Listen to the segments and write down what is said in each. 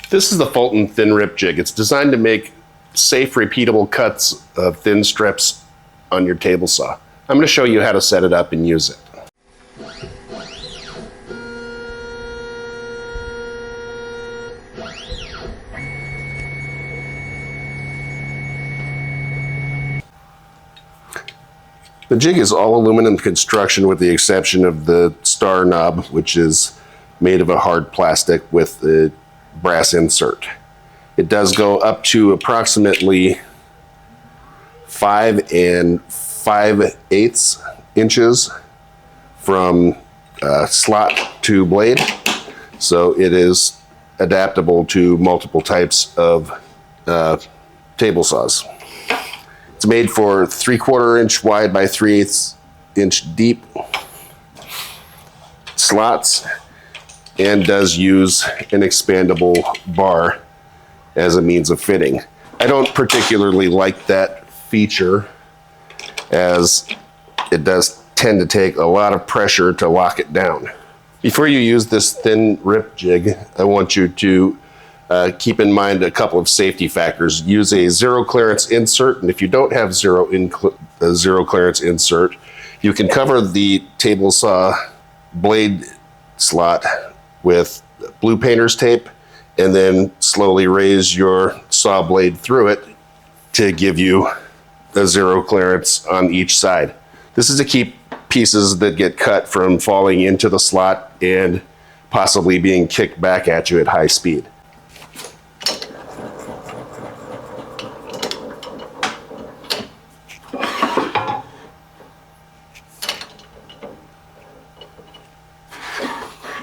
This is the Fulton Thin Rip Jig. It's designed to make safe, repeatable cuts of thin strips on your table saw. I'm going to show you how to set it up and use it. The jig is all aluminum construction with the exception of the star knob, which is made of a hard plastic with a brass insert. It does go up to approximately 5 5/8 inches from slot to blade, so it is adaptable to multiple types of table saws. It's made for 3/4 inch wide by 3/8 inch deep slots and does use an expandable bar as a means of fitting. I don't particularly like that feature as it does tend to take a lot of pressure to lock it down. Before you use this thin rip jig, I want you to keep in mind a couple of safety factors. Use a zero clearance insert, and if you don't have zero clearance insert, you can cover the table saw blade slot with blue painter's tape and then slowly raise your saw blade through it to give you a zero clearance on each side. This is to keep pieces that get cut from falling into the slot and possibly being kicked back at you at high speed.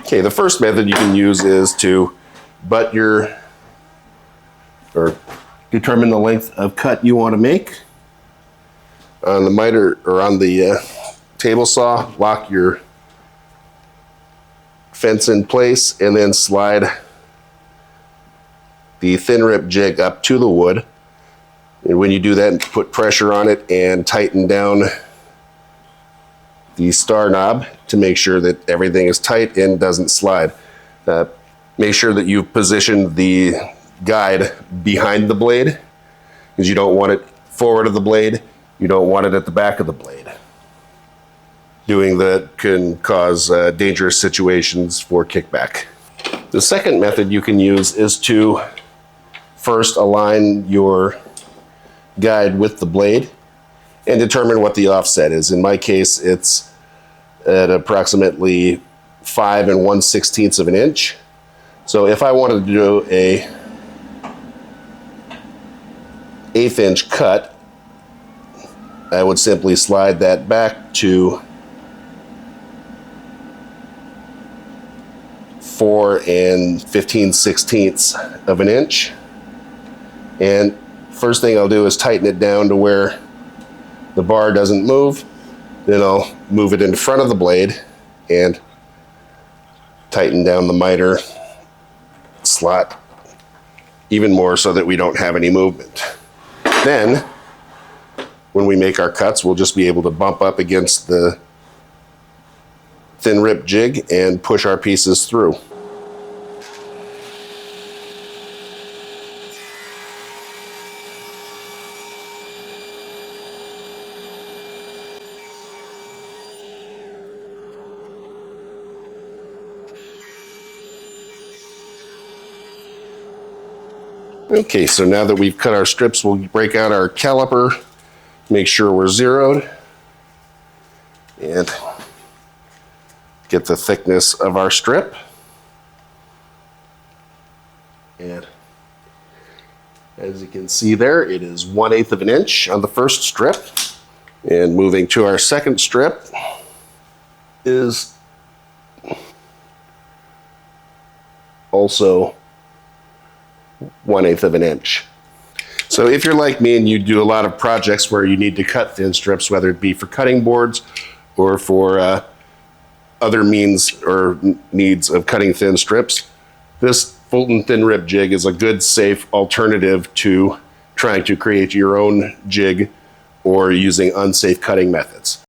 Okay, the first method you can use is to butt or determine the length of cut you want to make. On the miter or on the table saw, lock your fence in place and then slide the thin rip jig up to the wood. And when you do that, put pressure on it and tighten down the star knob to make sure that everything is tight and doesn't slide. Make sure that you've positioned the guide behind the blade, because you don't want it forward of the blade, you don't want it at the back of the blade. Doing that can cause dangerous situations for kickback. The second method you can use is to first align your guide with the blade and determine what the offset is. In my case, it's at approximately 5 1/16 of an inch. So if I wanted to do a 1/8 inch cut, I would simply slide that back to 4 15/16 of an inch. And first thing I'll do is tighten it down to where the bar doesn't move. Then I'll move it in front of the blade and tighten down the miter slot even more so that we don't have any movement. Then, when we make our cuts, we'll just be able to bump up against the thin rip jig and push our pieces through. Okay, so now that we've cut our strips, we'll break out our caliper, make sure we're zeroed, and get the thickness of our strip. And as you can see there, it is 1/8 of an inch on the first strip. And moving to our second strip is also 1/8 of an inch. So if you're like me and you do a lot of projects where you need to cut thin strips, whether it be for cutting boards or for other means or needs of cutting thin strips, this Fulton Thin Rip Jig is a good, safe alternative to trying to create your own jig or using unsafe cutting methods.